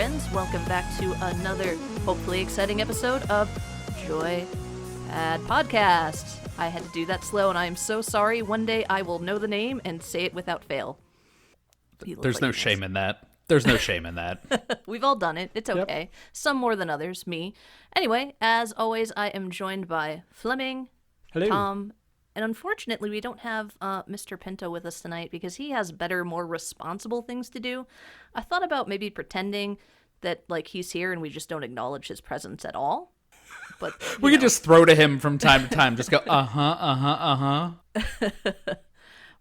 friends. Welcome back to another, hopefully exciting episode of JoyPad Podcast. I had to do that slow, and I am so sorry. One day I will know the name and say it without fail. There's no shame in that. There's no shame in that. We've all done it. It's okay. Yep. Some more than others, me. Anyway, as always, I am joined by Fleming, Hello. Tom, and unfortunately, we don't have Mr. Pinto with us tonight because he has better, more responsible things to do. I thought about maybe pretending that he's here and we just don't acknowledge his presence at all. But we could just throw to him from time to time. Just go, uh-huh.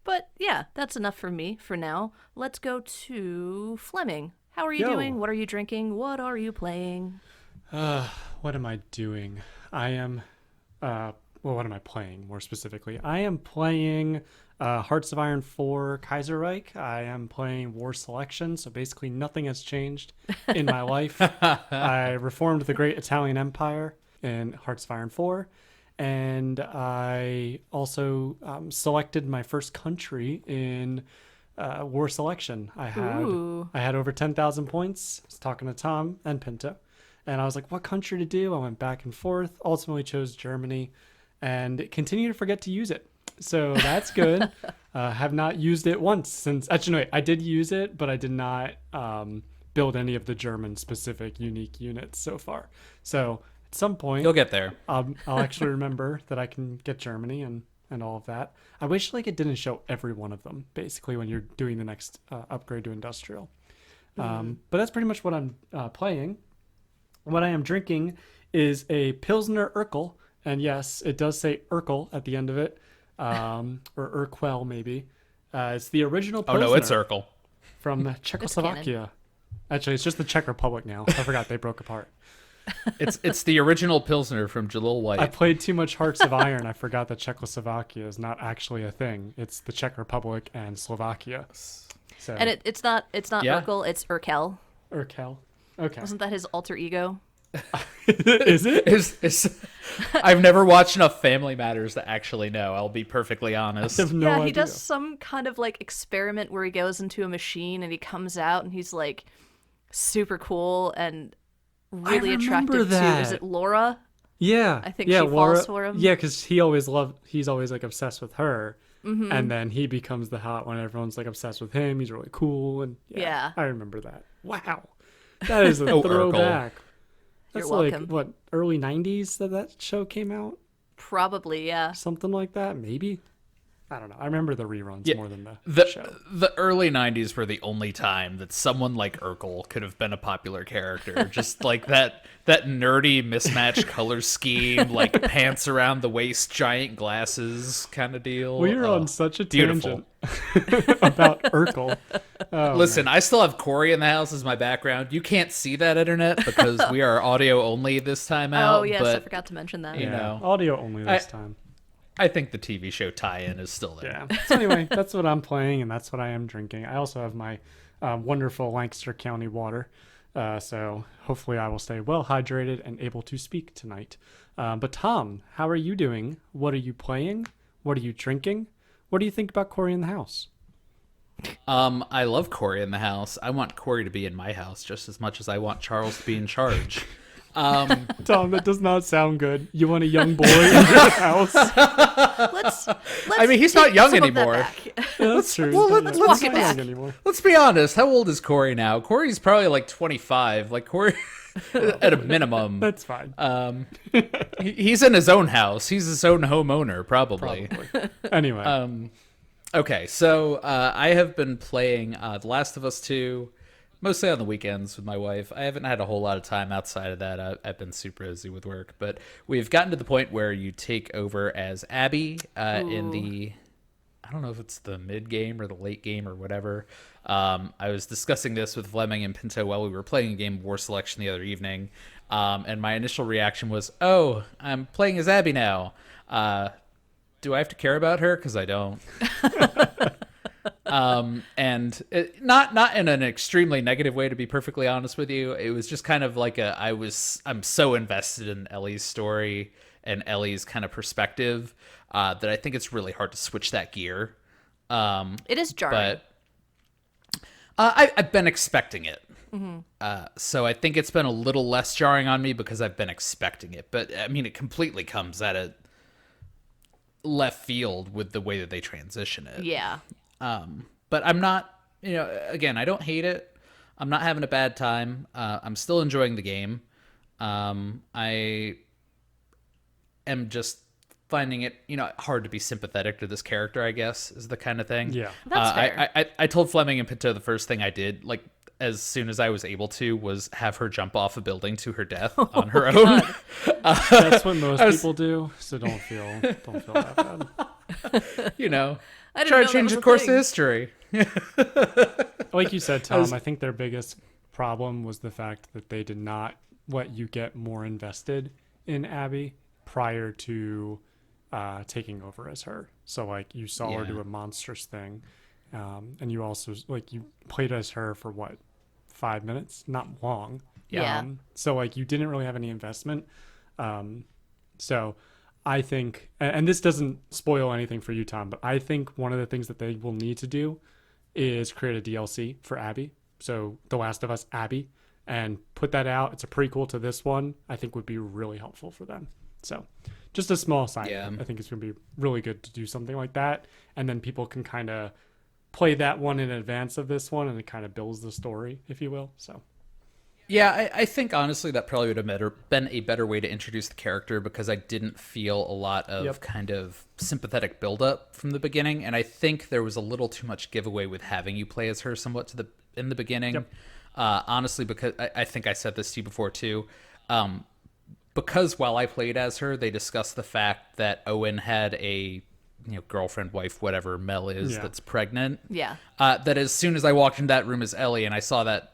But yeah, that's enough for me for now. Let's go to Fleming. How are you doing? What are you drinking? What are you playing? What am I doing? I am... what am I playing, more specifically? I am playing Hearts of Iron 4 Kaiserreich. I am playing War Selection, so basically nothing has changed in my life. I reformed the Great Italian Empire in Hearts of Iron 4, and I also selected my first country in War Selection. I had over 10,000 points. I was talking to Tom and Pinto, and I was like, what country to do? I went back and forth, ultimately chose Germany, and continue to forget to use it. So that's good. Have not used it once since... Actually, no, wait, I did use it, but I did not build any of the German-specific unique units so far. So at some point... You'll get there. I'll actually remember that I can get Germany and all of that. I wish it didn't show every one of them, basically, when you're doing the next upgrade to Industrial. But that's pretty much what I'm playing. What I am drinking is a Pilsner Urquell. And yes, it does say Urquell at the end of it, or Urquell maybe. It's the original Pilsner. Oh no, it's Urquell. From Czechoslovakia. Actually, it's just the Czech Republic now. I forgot they broke apart. It's the original Pilsner from Jalil White. I played too much Hearts of Iron. I forgot that Czechoslovakia is not actually a thing. It's the Czech Republic and Slovakia. So. And it's not Urquell, it's Urquell. Urquell. Okay. Wasn't that his alter ego? Is it? I've never watched enough Family Matters to actually know. I'll be perfectly honest. I have no idea. He does some kind of experiment where he goes into a machine and he comes out and he's super cool and really attractive too. Is it Laura? Yeah. I think she falls for him. Yeah, because he's always obsessed with her. Mm-hmm. And then he becomes the hot one. Everyone's obsessed with him. He's really cool. And yeah. I remember that. Wow. That is a throwback. That's welcome. Early 90s that show came out? Probably, yeah. Something like that, maybe? I don't know. I remember the reruns more than the show. The early 90s were the only time that someone like Urquell could have been a popular character. Just that nerdy mismatched color scheme, pants around the waist, giant glasses kind of deal. We are on such a tangent about Urquell. Oh, listen, man. I still have Corey in the house as my background. You can't see that, internet, because we are audio only this time out. Oh, yes, but, I forgot to mention that. You know, audio only this time. I think the TV show tie-in is still there. Yeah. So anyway, that's what I'm playing, and that's what I am drinking. I also have my wonderful Lancaster County water, so hopefully I will stay well hydrated and able to speak tonight. But Tom, how are you doing? What are you playing? What are you drinking? What do you think about Corey in the house? I love Corey in the house. I want Corey to be in my house just as much as I want Charles to be in charge. Tom, that does not sound good. You want a young boy in your house? Let's I mean, he's not young anymore. Yeah, that's true. Well, let's walk it back. Let's be honest. How old is Corey now? Corey's probably 25. Corey, at a minimum. That's fine. He's in his own house. He's his own homeowner, probably. Anyway. Okay, so I have been playing The Last of Us 2. Mostly on the weekends with my wife. I haven't had a whole lot of time outside of that. I've been super busy with work. But we've gotten to the point where you take over as Abby in the... I don't know if it's the mid-game or the late game or whatever. I was discussing this with Fleming and Pinto while we were playing a game of War Selection the other evening. And my initial reaction was, oh, I'm playing as Abby now. Do I have to care about her? Because I don't. And not in an extremely negative way, to be perfectly honest with you. It was just kind of I'm so invested in Ellie's story and Ellie's kind of perspective that I think it's really hard to switch that gear. It is jarring. But I've been expecting it. So I think it's been a little less jarring on me because I've been expecting it. But I mean, it completely comes at a left field with the way that they transition it. Yeah. But I'm not, again, I don't hate it. I'm not having a bad time. I'm still enjoying the game. I am just finding it, hard to be sympathetic to this character, I guess, is the kind of thing. Yeah. That's fair. I told Fleming and Pinto the first thing I did, like, as soon as I was able to, was have her jump off a building to her death on her own. That's what most people do, so don't feel that bad. I didn't Try know to that change was the a course thing. of history. Like you said, Tom, I think their biggest problem was the fact that they did not let you get more invested in Abby prior to taking over as her. So like you saw her Yeah. do a monstrous thing, and you also like you played as her for what, 5 minutes? Not long. Yeah. So like you didn't really have any investment. So I think, and this doesn't spoil anything for you, Tom, but I think one of the things that they will need to do is create a DLC for Abby. So The Last of Us Abby, and put that out. It's a prequel to this one. I think would be really helpful for them. So just a small side. Yeah. I think it's going to be really good to do something like that. And then people can kind of play that one in advance of this one, and it kind of builds the story, if you will. So Yeah, I think honestly that probably would have been a better way to introduce the character, because I didn't feel a lot of kind of sympathetic buildup from the beginning, and I think there was a little too much giveaway with having you play as her somewhat in the beginning. Yep. Honestly, because I think I said this to you before too. Because while I played as her, they discussed the fact that Owen had a girlfriend, wife, whatever Mel is, Yeah. that's pregnant. Yeah. That as soon as I walked into that room as Ellie and I saw that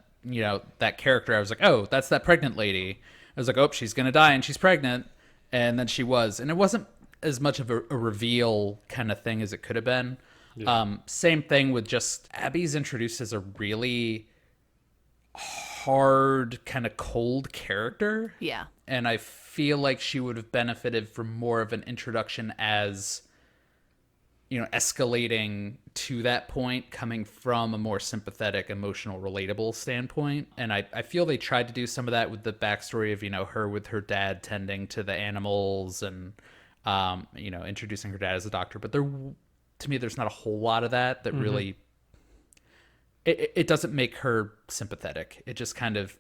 that character, I was like, oh, that's that pregnant lady. I was like, oh, she's gonna die and she's pregnant, and then she was, and it wasn't as much of a reveal kind of thing as it could have been. Same thing with just Abby's introduced as a really hard, kind of cold character. Yeah. And I feel like she would have benefited from more of an introduction as, escalating to that point, coming from a more sympathetic, emotional, relatable standpoint. And I feel they tried to do some of that with the backstory of, her with her dad tending to the animals and, introducing her dad as a doctor. But to me, there's not a whole lot of that really, it doesn't make her sympathetic. It just kind of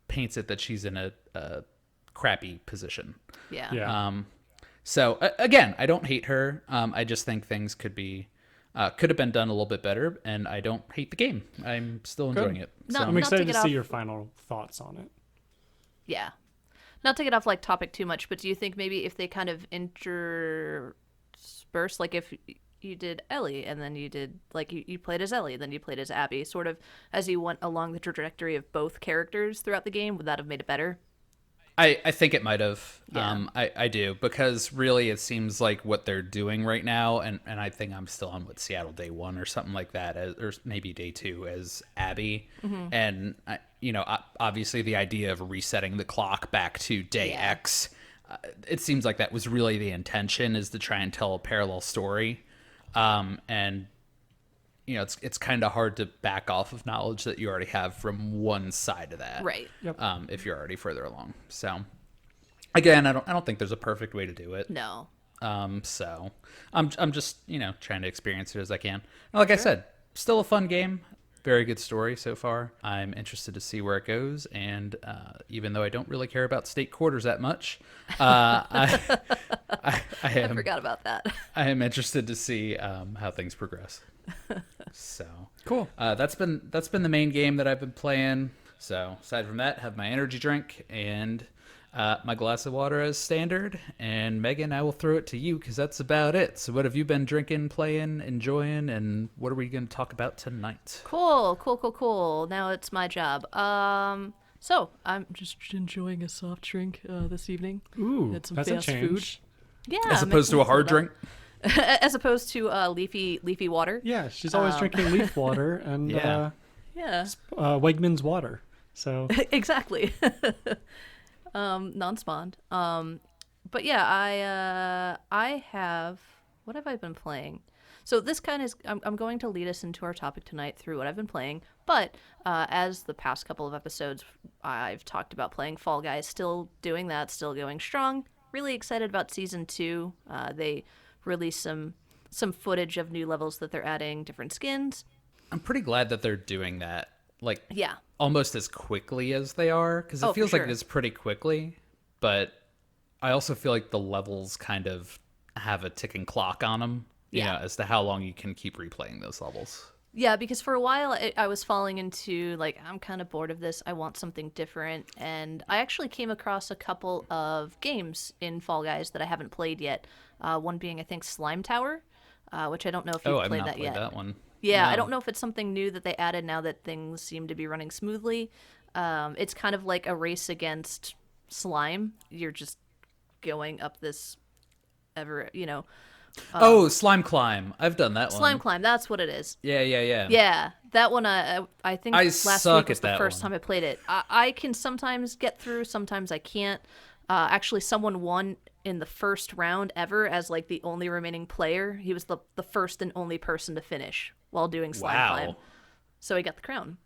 paints it that she's in a crappy position. Yeah. yeah. So again, I don't hate her. I just think things could have been done a little bit better, and I don't hate the game. I'm still enjoying it. No, So. I'm not excited to to get see off- your final thoughts on it. Yeah. Not to get off like topic too much, but do you think maybe if they kind of intersperse, like if you did Ellie and then you did like you played as Ellie, then you played as Abby, sort of as you went along the trajectory of both characters throughout the game, would that have made it better? I think it might have. Yeah. I do, because really it seems like what they're doing right now, and I think I'm still on Seattle day 1 or something like that, or maybe day 2 as Abby, and obviously the idea of resetting the clock back to day Yeah. X, it seems like that was really the intention, is to try and tell a parallel story, and it's kind of hard to back off of knowledge that you already have from one side of that, Right. Yep. if you're already further along. So again, I don't think there's a perfect way to do it. No. So I'm just trying to experience it as I can. Like I said, still a fun game. Very good story so far. I'm interested to see where it goes, and even though I don't really care about state quarters that much, I I forgot about that. I am interested to see how things progress. So Cool. that's been the main game that I've been playing. So aside from that, have my energy drink and my glass of water as standard. And Megan, I will throw it to you because that's about it. So what have you been drinking, playing, enjoying, and what are we going to talk about tonight? Cool. Now it's my job. So I'm just enjoying a soft drink this evening. Ooh, Had some that's fast a change. Yeah. As I'm opposed to a excited hard about- drink? As opposed to leafy water. Yeah, she's always drinking leaf water and Yeah. Yeah. Wegmans water. So Exactly. Non-spawned. But yeah, I have, what have I been playing? So this kind of I'm going to lead us into our topic tonight through what I've been playing. But as the past couple of episodes, I've talked about playing Fall Guys, still doing that, still going strong. Really excited about season 2. They released some footage of new levels that they're adding, different skins. I'm pretty glad that they're doing that, like, Yeah. almost as quickly as they are, because it Oh, for feels like sure. it is pretty quickly, but I also feel like the levels kind of have a ticking clock on them, you Yeah. know, as to how long you can keep replaying those levels. Yeah, because for a while I was falling into, like, I'm kind of bored of this. I want something different. And I actually came across a couple of games in Fall Guys that I haven't played yet. One being, I think, Slime Tower, which I don't know if Oh, you've I've played not that played yet. that one. Yeah, I No. don't know if it's something new that they added now that things seem to be running smoothly. It's kind of like a race against slime. You're just going up this ever. Oh, Slime Climb. I've done that Slime one. climb, that's what it is. Yeah. Yeah, that one. I think I last suck week was at the that first one. time I played it. I can sometimes get through, sometimes I can't. Actually, someone won in the first round ever as like the only remaining player. He was the first and only person to finish while doing slime climb, Wow. so he got the crown.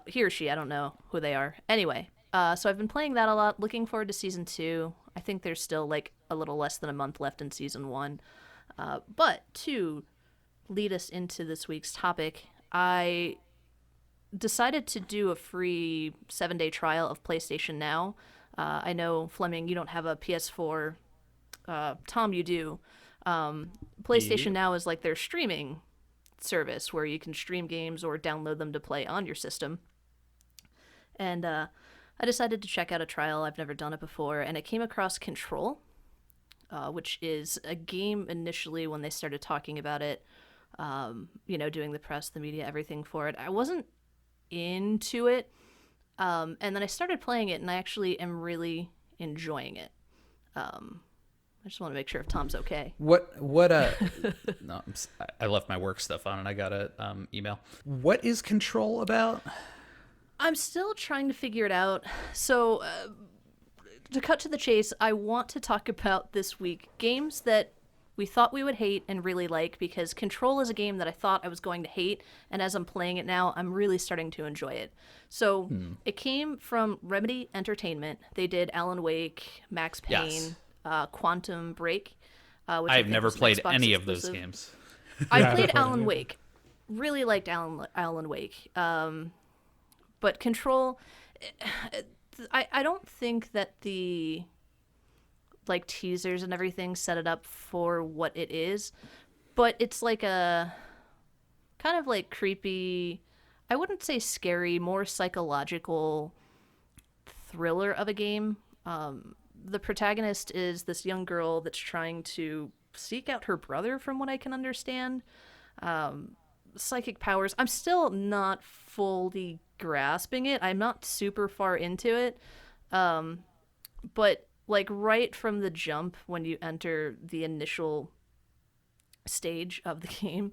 He or she, I don't know who they are. Anyway, so I've been playing that a lot. Looking forward to season 2. I think there's still like a little less than a month left in season 1. But to lead us into this week's topic, I decided to do a free 7-day trial of PlayStation Now. I know, Fleming, you don't have a PS4. Tom, you do. PlayStation Yeah. Now is like their streaming service where you can stream games or download them to play on your system. And I decided to check out a trial. I've never done it before, and I came across Control, which is a game initially when they started talking about it, doing the press, the media, everything for it. I wasn't into it, and then I started playing it, and I actually am really enjoying it. I just want to make sure if Tom's okay. What no, I left my work stuff on and I got a email. What is Control about? I'm still trying to figure it out. So, to cut to the chase, I want to talk about this week games that we thought we would hate and really like, because Control is a game that I thought I was going to hate, and as I'm playing it now, I'm really starting to enjoy it. So, it came from Remedy Entertainment. They did Alan Wake, Max Payne, Yes. Quantum Break, which I I've think never was an played Xbox any of those exclusive. games. I Yeah, I played haven't played Alan any. Wake. Really liked Alan Wake. But Control, I don't think that the like teasers and everything set it up for what it is, but it's like a kind of like creepy, I wouldn't say scary, more psychological thriller of a game. The protagonist is this young girl that's trying to seek out her brother, from what I can understand. Psychic powers. I'm still not fully grasping it. I'm not super far into it. But like right from the jump, when you enter the initial stage of the game,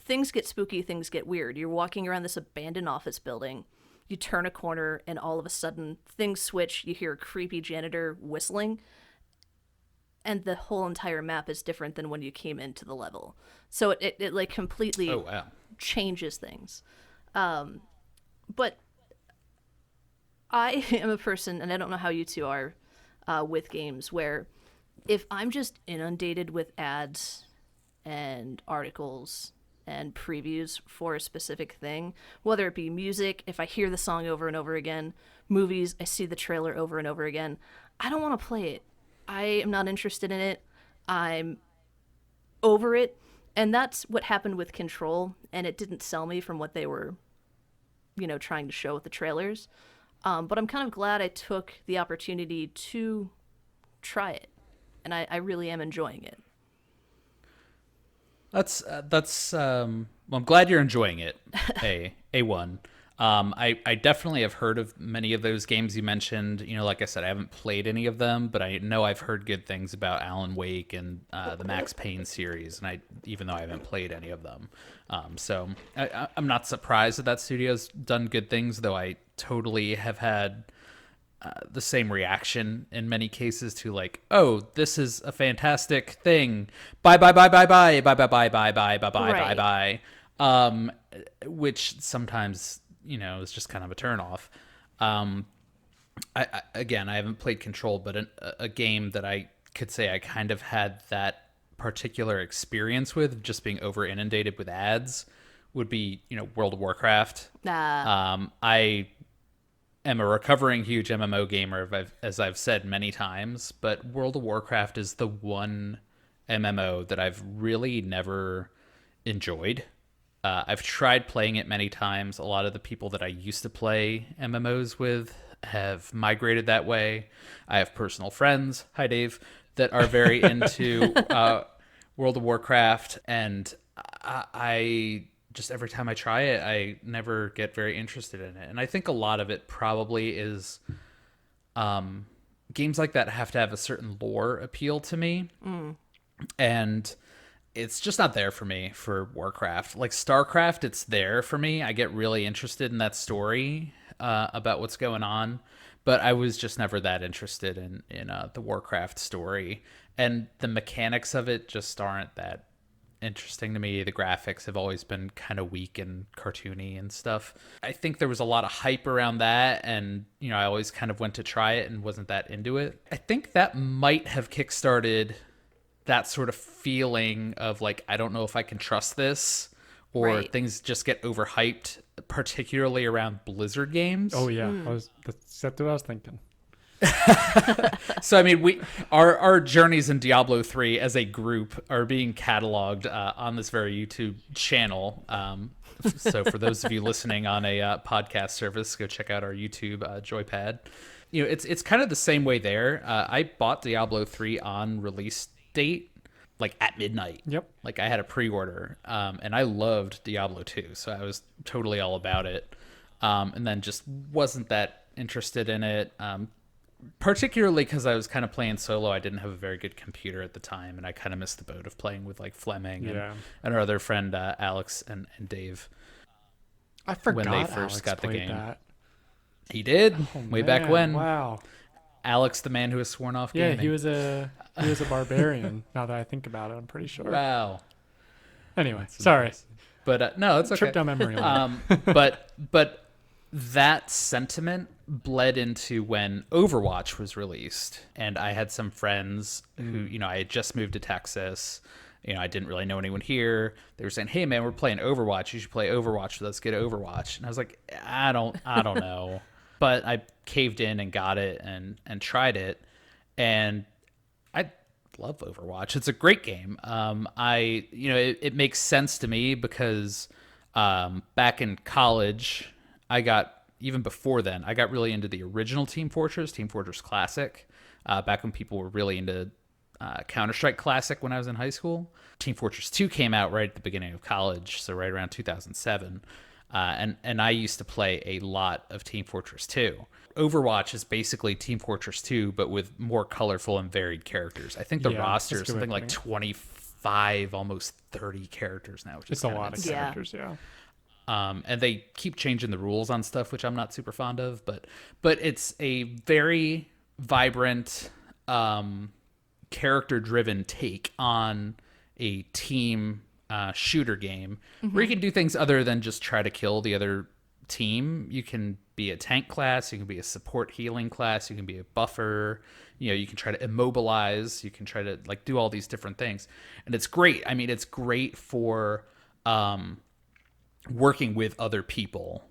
things get spooky, things get weird. You're walking around this abandoned office building. You turn a corner, and all of a sudden, things switch. You hear a creepy janitor whistling, and the whole entire map is different than when you came into the level. So it like completely Oh wow. changes things. But I am a person, and I don't know how you two are with games, where if I'm just inundated with ads and articles and previews for a specific thing, whether it be music, if I hear the song over and over again, movies, I see the trailer over and over again, I don't want to play it. I am not interested in it. I'm over it. And that's what happened with Control, and it didn't sell me from what they were, trying to show with the trailers. But I'm kind of glad I took the opportunity to try it, and I really am enjoying it. That's well, I'm glad you're enjoying it. A1. I definitely have heard of many of those games you mentioned. You know, like I said, I haven't played any of them, but I know I've heard good things about Alan Wake and the Max Payne series, and even though I haven't played any of them, so I'm not surprised that studio's done good things. Though I totally have had the same reaction in many cases to like, oh, this is a fantastic thing. Bye bye bye bye bye bye bye bye bye bye bye bye bye bye. Which sometimes is just kind of a turnoff. Again, I haven't played Control, but a game that I could say I kind of had that particular experience with, just being over inundated with ads, would be World of Warcraft. I am a recovering huge MMO gamer, as I've said many times, but World of Warcraft is the one MMO that I've really never enjoyed. I've tried playing it many times. A lot of the people that I used to play MMOs with have migrated that way. I have personal friends, hi Dave, that are very into World of Warcraft, and I just, every time I try it, I never get very interested in it. And I think a lot of it probably is games like that have to have a certain lore appeal to me. And it's just not there for me for Warcraft. Like StarCraft, it's there for me. I get really interested in that story about what's going on. But I was just never that interested in the Warcraft story. And the mechanics of it just aren't that interesting to me. The graphics have always been kind of weak and cartoony and stuff. I think there was a lot of hype around that, and I always kind of went to try it and wasn't that into it. I think that might have kickstarted that sort of feeling of like, I don't know if I can trust this, or things just get overhyped, particularly around Blizzard games. Oh yeah, that's exactly what I was thinking. So I mean, our journeys in Diablo 3 as a group are being cataloged on this very YouTube channel. So for those of you listening on a podcast service, go check out our YouTube JoyPad. It's kind of the same way there. I bought Diablo 3 on release date, like at midnight. Yep. Like I had a pre-order, and I loved Diablo 2, so I was totally all about it. And then just wasn't that interested in it. Particularly because I was kind of playing solo. I didn't have a very good computer at the time, and I kind of missed the boat of playing with like Fleming and our other friend Alex and Dave. I forgot when they first Alex got the game. that. He did way back when. Wow. Alex, the man who was sworn off Yeah, gaming. he was a barbarian. Now that I think about it, I'm pretty sure. Wow. Anyway, sorry. But no, it's okay. Trip down memory lane. But that sentiment bled into when Overwatch was released, and I had some friends who, I had just moved to Texas. I didn't really know anyone here. They were saying, "Hey man, we're playing Overwatch. You should play Overwatch with us. Get Overwatch." And I was like, I don't know. But I caved in and got it and tried it, and I love Overwatch. It's a great game. It makes sense to me because back in college, even before then, I got really into the original Team Fortress Classic, back when people were really into Counter-Strike Classic when I was in high school. Team Fortress 2 came out right at the beginning of college, so right around 2007. And I used to play a lot of Team Fortress 2. Overwatch is basically Team Fortress 2, but with more colorful and varied characters. I think the roster is something like 25, almost 30 characters now, which is a lot of characters, yeah. And they keep changing the rules on stuff, which I'm not super fond of, but it's a very vibrant, character-driven take on a team shooter game where you can do things other than just try to kill the other team. You can be a tank class, you can be a support healing class, you can be a buffer, you can try to immobilize, you can try to like do all these different things, and it's great. I mean, it's great for working with other people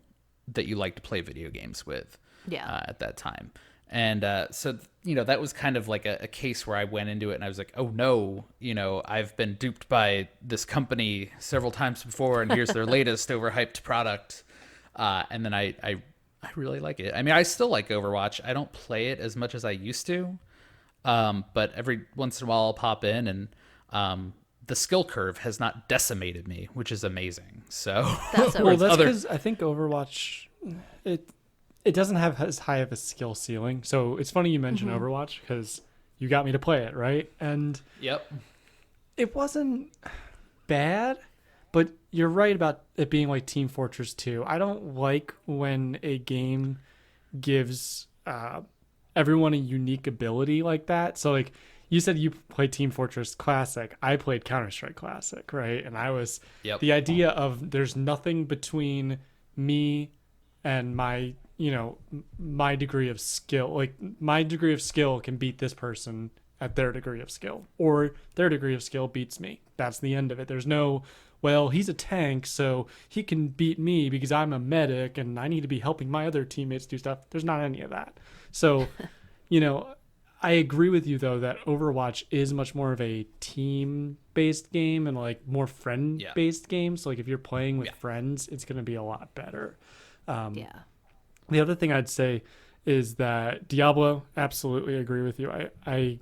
that you like to play video games with at that time. And so, that was kind of like a case where I went into it and I was like, oh no, I've been duped by this company several times before, and here's their latest overhyped product. And then I really like it. I mean, I still like Overwatch. I don't play it as much as I used to. But every once in a while I'll pop in, and the skill curve has not decimated me, which is amazing. So that's because I think Overwatch, it doesn't have as high of a skill ceiling. So it's funny you mention Overwatch because you got me to play it, right? And it wasn't bad, but you're right about it being like Team Fortress 2. I don't like when a game gives everyone a unique ability like that. So like you said you played Team Fortress Classic. I played Counter-Strike Classic, right? And I was Yep. the idea of there's nothing between me and my, my degree of skill. Like my degree of skill can beat this person at their degree of skill, or their degree of skill beats me. That's the end of it. There's no, well, he's a tank, so he can beat me because I'm a medic and I need to be helping my other teammates do stuff. There's not any of that. So, I agree with you though that Overwatch is much more of a team-based game and like more friend-based game. So like if you're playing with friends, it's going to be a lot better. Yeah. The other thing I'd say is that Diablo, absolutely agree with you. I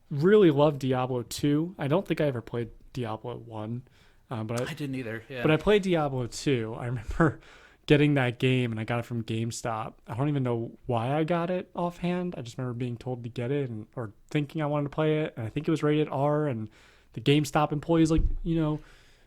really love Diablo 2. I don't think I ever played Diablo 1, but I didn't either. Yeah. but I played Diablo 2. I remember getting that game and I got it from GameStop. I don't even know why I got it offhand. I just remember being told to get it or thinking I wanted to play it. And I think it was rated R, and the GameStop employee's like,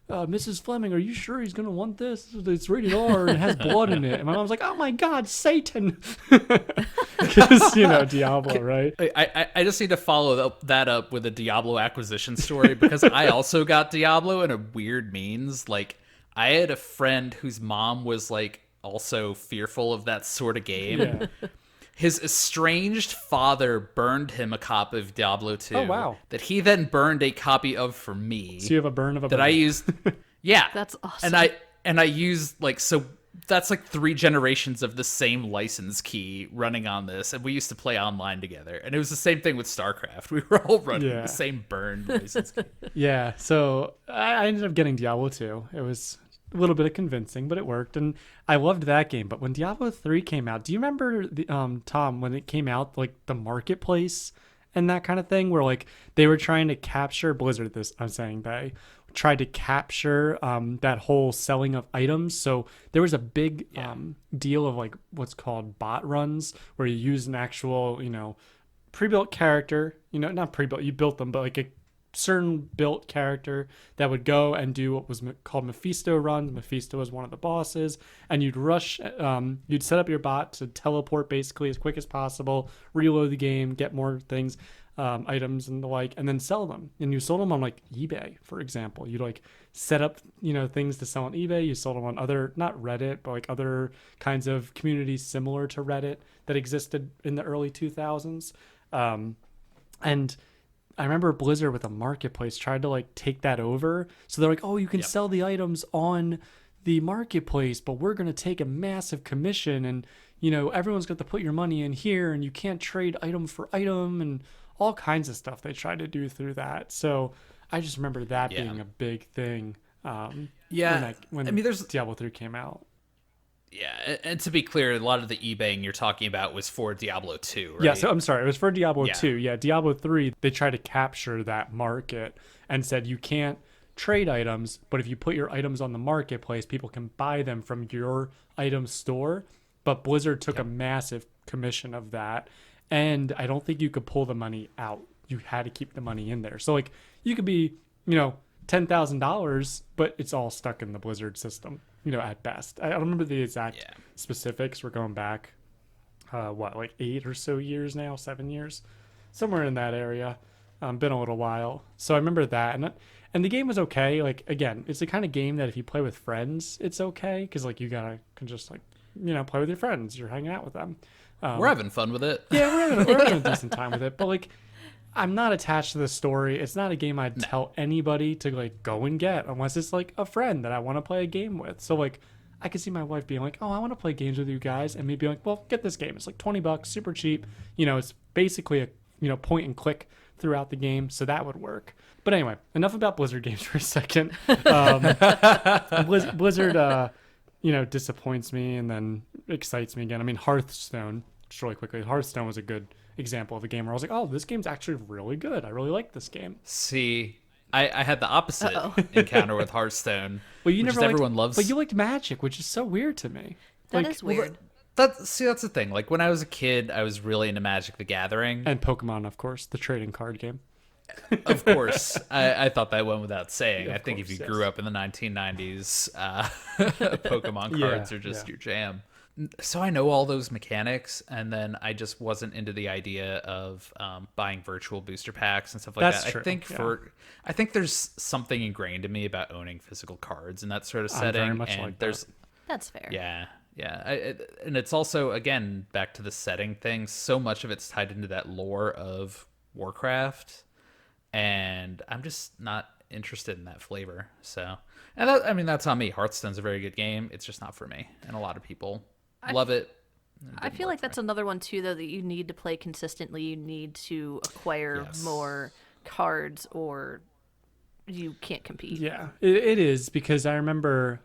Mrs. Fleming, are you sure he's going to want this? It's rated R and it has blood in it. And my mom's like, oh my God, Satan. Because, Diablo, right? I just need to follow that up with a Diablo acquisition story, because I also got Diablo in a weird means. Like, I had a friend whose mom was like also fearful of that sort of game. Yeah. His estranged father burned him a copy of Diablo 2. Oh, wow. That he then burned a copy of for me. So you have a burn of a that burn. I used. Yeah. That's awesome. And I used that's like 3 generations of the same license key running on this, and we used to play online together. And it was the same thing with StarCraft. We were all running the same burned license key. Yeah, so I ended up getting Diablo 2. It was a little bit of convincing, but it worked, and I loved that game. But when Diablo 3 came out, do you remember Tom, when it came out, like the marketplace and that kind of thing, where like they were trying to capture Blizzard? They tried to capture that whole selling of items. So there was a big deal of like what's called bot runs, where you use an actual pre-built character, not pre-built, you built them, but like a certain built character that would go and do what was called Mephisto runs. Mephisto was one of the bosses, and you'd rush, you'd set up your bot to teleport basically as quick as possible, reload the game, get more things, items and the like, and then sell them. And you sold them on like eBay, for example. You'd like set up, things to sell on eBay. You sold them on other, not Reddit, but like other kinds of communities similar to Reddit that existed in the early 2000s. And I remember Blizzard with a marketplace tried to like take that over. So they're like, oh, you can sell the items on the marketplace, but we're going to take a massive commission, and, everyone's got to put your money in here, and you can't trade item for item, and all kinds of stuff they tried to do through that. So I just remember that being a big thing. When there's Diablo 3 came out. Yeah, and to be clear, a lot of the eBaying you're talking about was for Diablo 2, right? Yeah, so I'm sorry, it was for Diablo 2. Yeah, Diablo 3, they tried to capture that market and said you can't trade items, but if you put your items on the marketplace, people can buy them from your item store. But Blizzard took a massive commission of that, and I don't think you could pull the money out. You had to keep the money in there. So like you could be, $10,000, but it's all stuck in the Blizzard system, at best. I don't remember the exact specifics. We're going back, 8 or so years now, 7 years, somewhere in that area. Been a little while. So I remember that. And the game was okay. Like, again, it's the kind of game that if you play with friends, it's okay. Because, like, you can just, like, play with your friends. You're hanging out with them. We're having fun with it. Yeah, we're having a decent time with it. But, like, I'm not attached to the story. It's not a game I'd tell anybody to like go and get unless it's like a friend that I want to play a game with. So like I could see my wife being like, oh, I want to play games with you guys, and me being like, well, get this game. It's like $20, super cheap. It's basically a point and click throughout the game, so that would work. But anyway, enough about Blizzard games for a second. Blizzard disappoints me and then excites me again. I mean, Hearthstone, just really quickly, Hearthstone was a good example of a game where I was like, oh, this game's actually really good. I really like this game. See, I had the opposite encounter with Hearthstone. Well, you never everyone loves, but you liked Magic, which is so weird to me. That is weird. That's the thing. Like when I was a kid, I was really into Magic the Gathering and Pokemon, of course, the trading card game. Of course, I thought that went without saying. I think course, if you grew up in the 1990s, Pokemon cards are just your jam. So I know all those mechanics, and then I just wasn't into the idea of buying virtual booster packs and stuff like That's that. true. I think there's something ingrained in me about owning physical cards in that sort of I'm setting. very much and like there's that. That's fair. yeah. And it's also, again, back to the setting thing. So much of it's tied into that lore of Warcraft, and I'm just not interested in that flavor. So, and that, I mean, that's on me. Hearthstone's a very good game. It's just not for me, and a lot of people love it. I feel like that's another one too, though, that you need to play consistently. You need to acquire Yes. more cards, or you can't compete. Yeah, it is, because I remember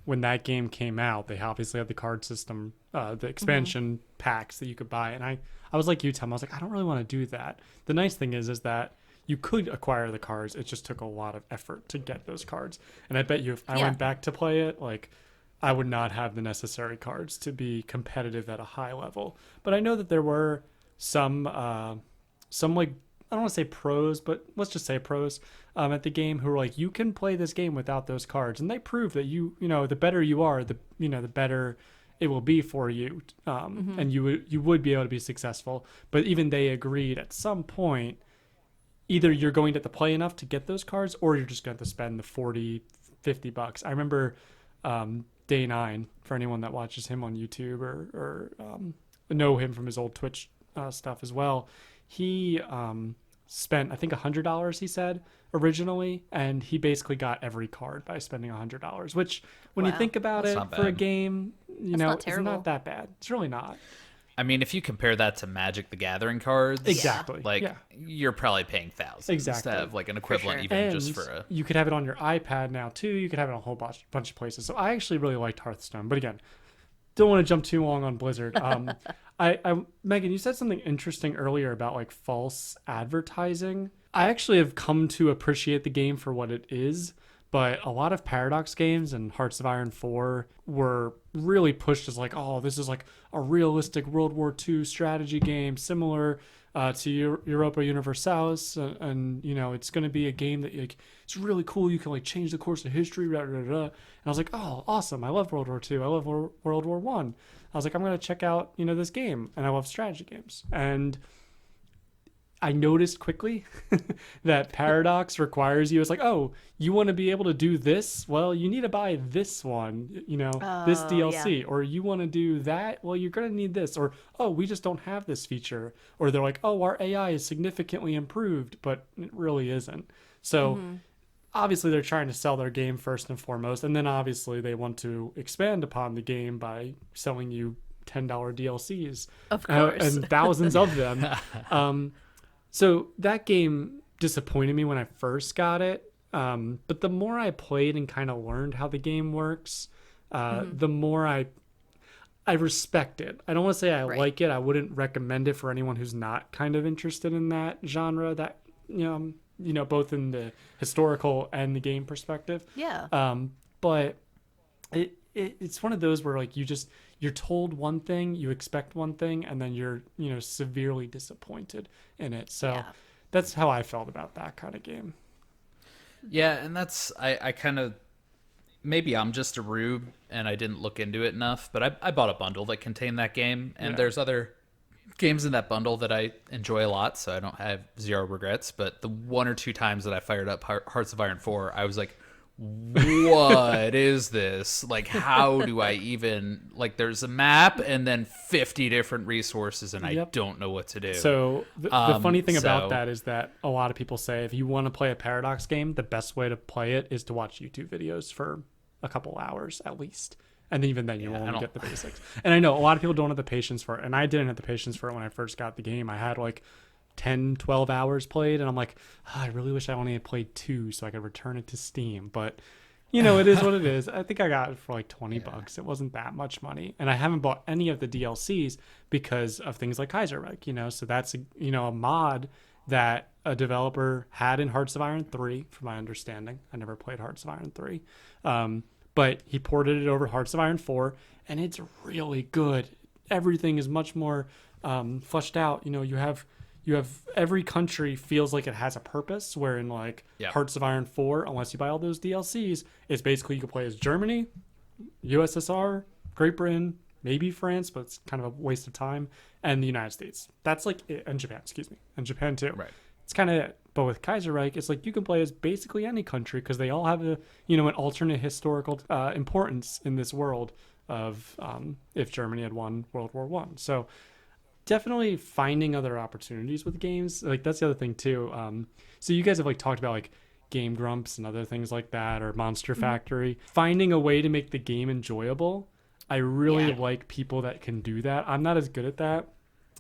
when that game came out, they obviously had the card system, the expansion packs that you could buy, and I was like you, Tom. I was like, I don't really want to do that. The nice thing is that you could acquire the cards. It just took a lot of effort to get those cards, and I bet you if I Yeah. went back to play it, like, I would not have the necessary cards to be competitive at a high level. But I know that there were some like, I don't want to say pros, but let's just say pros at the game who were like, you can play this game without those cards, and they prove that you know, the better you are, the better it will be for you, and you would be able to be successful. But even they agreed at some point, either you're going to have to play enough to get those cards, or you're just going to have to spend the $40-$50. I remember Day 9, for anyone that watches him on YouTube or know him from his old Twitch stuff as well. He spent, I think, $100, he said, originally, and he basically got every card by spending $100, which, when you Wow. think about That's it, not for a bad. game, That's know, not it's terrible. not that bad. It's really not. I mean, if you compare that to Magic the Gathering cards, Exactly. like Yeah. you're probably paying thousands Exactly. to have like an equivalent, sure. even And just for a. you could have it on your iPad now too. You could have it on a whole bunch of places. So I actually really liked Hearthstone, but again, don't want to jump too long on Blizzard. I Megan, you said something interesting earlier about like false advertising. I actually have come to appreciate the game for what it is, but a lot of Paradox games and Hearts of Iron 4 were really pushed as like, oh, this is like a realistic World War II strategy game similar to Europa Universalis, and you know, it's going to be a game that like, it's really cool. You can like change the course of history. Blah, blah, blah. And I was like, oh, awesome! I love World War II. I love World War One. I was like, I'm going to check out, you know, this game, and I love strategy games. And I noticed quickly that Paradox requires you. It's like, oh, you want to be able to do this? Well, you need to buy this one, you know, this Oh, DLC. Or you want to do that? Well, you're going to need this. Or, oh, we just don't have this feature. Or they're like, oh, our AI is significantly improved, but it really isn't. So obviously they're trying to sell their game first and foremost. And then obviously they want to expand upon the game by selling you $10 DLCs. Of course. And thousands of them. So that game disappointed me when I first got it. But the more I played and kind of learned how the game works, the more I respect it. I don't want to say I Right. like it. I wouldn't recommend it for anyone who's not kind of interested in that genre. That both in the historical and the game perspective. Yeah. But it's one of those where like you're told one thing, you expect one thing, and then you're severely disappointed in it. So Yeah. that's how I felt about that kind of game. Yeah, and that's I kind of, maybe I'm just a rube and I didn't look into it enough, but I bought a bundle that contained that game, and Yeah. there's other games in that bundle that I enjoy a lot, so I don't have zero regrets. But the one or two times that I fired up Hearts of Iron 4, I was like, what is this? Like, how do I even, like, there's a map and then 50 different resources, and I Yep. don't know what to do. So the funny thing so- about that is that a lot of people say if you want to play a Paradox game, the best way to play it is to watch YouTube videos for a couple hours at least. And even then you Yeah, I won't don't- get the basics. And I know a lot of people don't have the patience for it. And I didn't have the patience for it when I first got the game. I had like 10, 12 hours played. And I'm like, I really wish I only had played 2 so I could return it to Steam. But, it is what it is. I think I got it for like $20. It wasn't that much money. And I haven't bought any of the DLCs because of things like Kaiserreich, So that's, a mod that a developer had in Hearts of Iron 3, from my understanding. I never played Hearts of Iron 3. But he ported it over Hearts of Iron 4, and it's really good. Everything is much more fleshed out. You have every country feels like it has a purpose, where in like Yep. Hearts of Iron 4, unless you buy all those DLCs, it's basically you can play as Germany, USSR, Great Britain, maybe France, but it's kind of a waste of time, and the United States. That's like it, and Japan, excuse me, and Japan too. Right. It's kind of it. But with Kaiserreich, it's like you can play as basically any country because they all have a an alternate historical importance in this world of if Germany had won World War One. So definitely finding other opportunities with games. Like that's the other thing too. So you guys have like talked about like Game Grumps and other things like that, or Monster Factory. Finding a way to make the game enjoyable. I really like people that can do that. I'm not as good at that.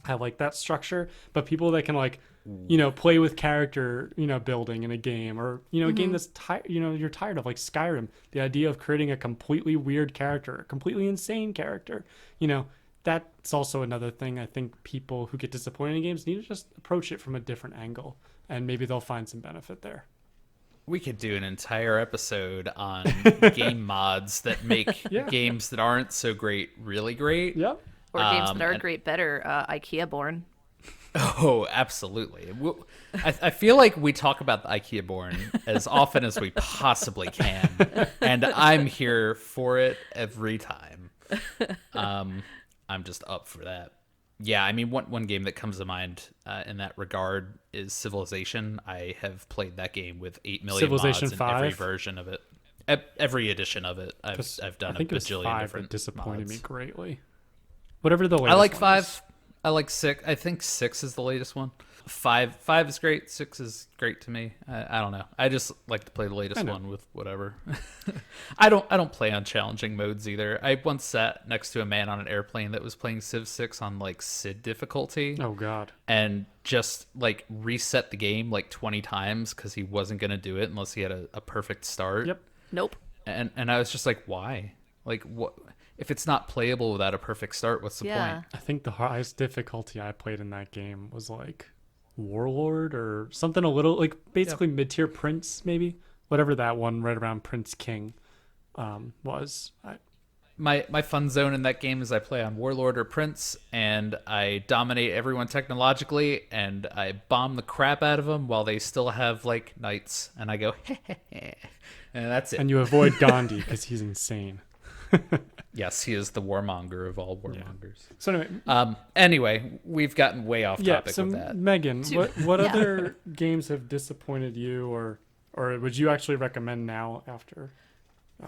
I like that structure, but people that can like, play with character, building in a game, or a game that's you're tired of, like Skyrim. The idea of creating a completely weird character, a completely insane character, that's also another thing. I think people who get disappointed in games need to just approach it from a different angle, and maybe they'll find some benefit there. We could do an entire episode on game mods that make games that aren't so great really great. Yep. Or games that are great better. IKEA Born. Oh, absolutely. I feel like we talk about the IKEA Born as often as we possibly can, and I'm here for it every time. I'm just up for that. Yeah, I mean, one game that comes to mind in that regard is Civilization. I have played that game with 8 million Civilization mods in 5? every version of it. Every edition of it. I've done I think a it was bajillion 5 different that disappointed mods. me greatly. Whatever the latest I like one 5. is. I like 6. I think 6 is the latest one. 5 is great. 6 is great to me. I don't know. I just like to play the latest one with whatever. I don't play on challenging modes either. I once sat next to a man on an airplane that was playing Civ 6 on like SID difficulty. Oh God. And just like reset the game like 20 times because he wasn't going to do it unless he had a perfect start. Yep. Nope. And I was just like, why? Like, what? If it's not playable without a perfect start, what's the point? I think the highest difficulty I played in that game was like Warlord or something a little like basically mid-tier Prince, maybe whatever that one right around Prince King was. My fun zone in that game is I play on Warlord or Prince, and I dominate everyone technologically, and I bomb the crap out of them while they still have like knights, and I go, and that's it. And you avoid Gandhi because he's insane. Yes, he is the warmonger of all warmongers. So anyway, anyway, we've gotten way off topic so with that. Megan, what other games have disappointed you, or would you actually recommend now after?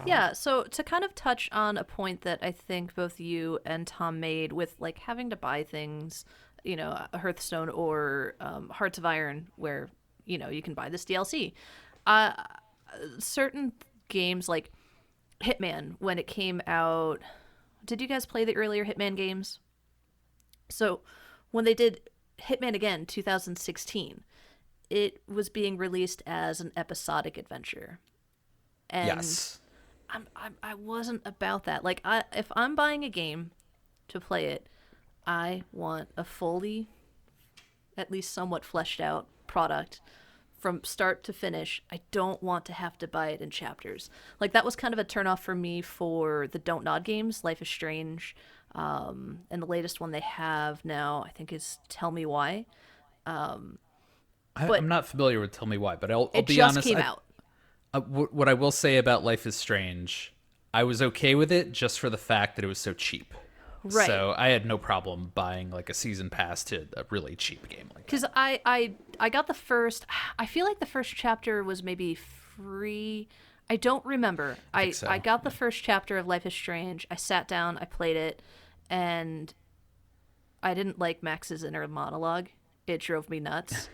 Yeah, so to kind of touch on a point that I think both you and Tom made with like having to buy things, Hearthstone or Hearts of Iron, where you can buy this DLC. Certain games like Hitman, when it came out, did you guys play the earlier Hitman games? So when they did Hitman again 2016, it was being released as an episodic adventure, and Yes. I wasn't about that. Like, if I'm buying a game to play it, I want a fully, at least somewhat fleshed out product from start to finish. I don't want to have to buy it in chapters. Like, that was kind of a turnoff for me for the Don't Nod games, Life is Strange, and the latest one they have now, I think, is Tell Me Why. I'm not familiar with Tell Me Why, but I'll It be just honest. came out. What I will say about Life is Strange, I was okay with it just for the fact that it was so cheap. Right. So I had no problem buying like a season pass to a really cheap game like that. Because I got the first, I feel like the first chapter was maybe free. I don't remember. I so, I got the first chapter of Life is Strange. I sat down, I played it, and I didn't like Max's inner monologue. It drove me nuts.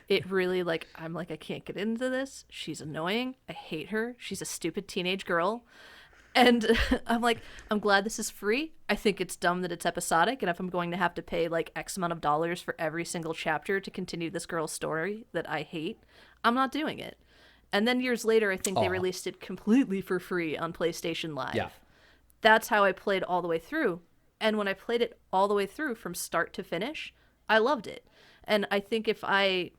It really, I'm like, I can't get into this. She's annoying. I hate her. She's a stupid teenage girl. And I'm like, I'm glad this is free. I think it's dumb that it's episodic. And if I'm going to have to pay like X amount of dollars for every single chapter to continue this girl's story that I hate, I'm not doing it. And then years later, I think they released it completely for free on PlayStation Live. Yeah. That's how I played all the way through. And when I played it all the way through from start to finish, I loved it. And I think if I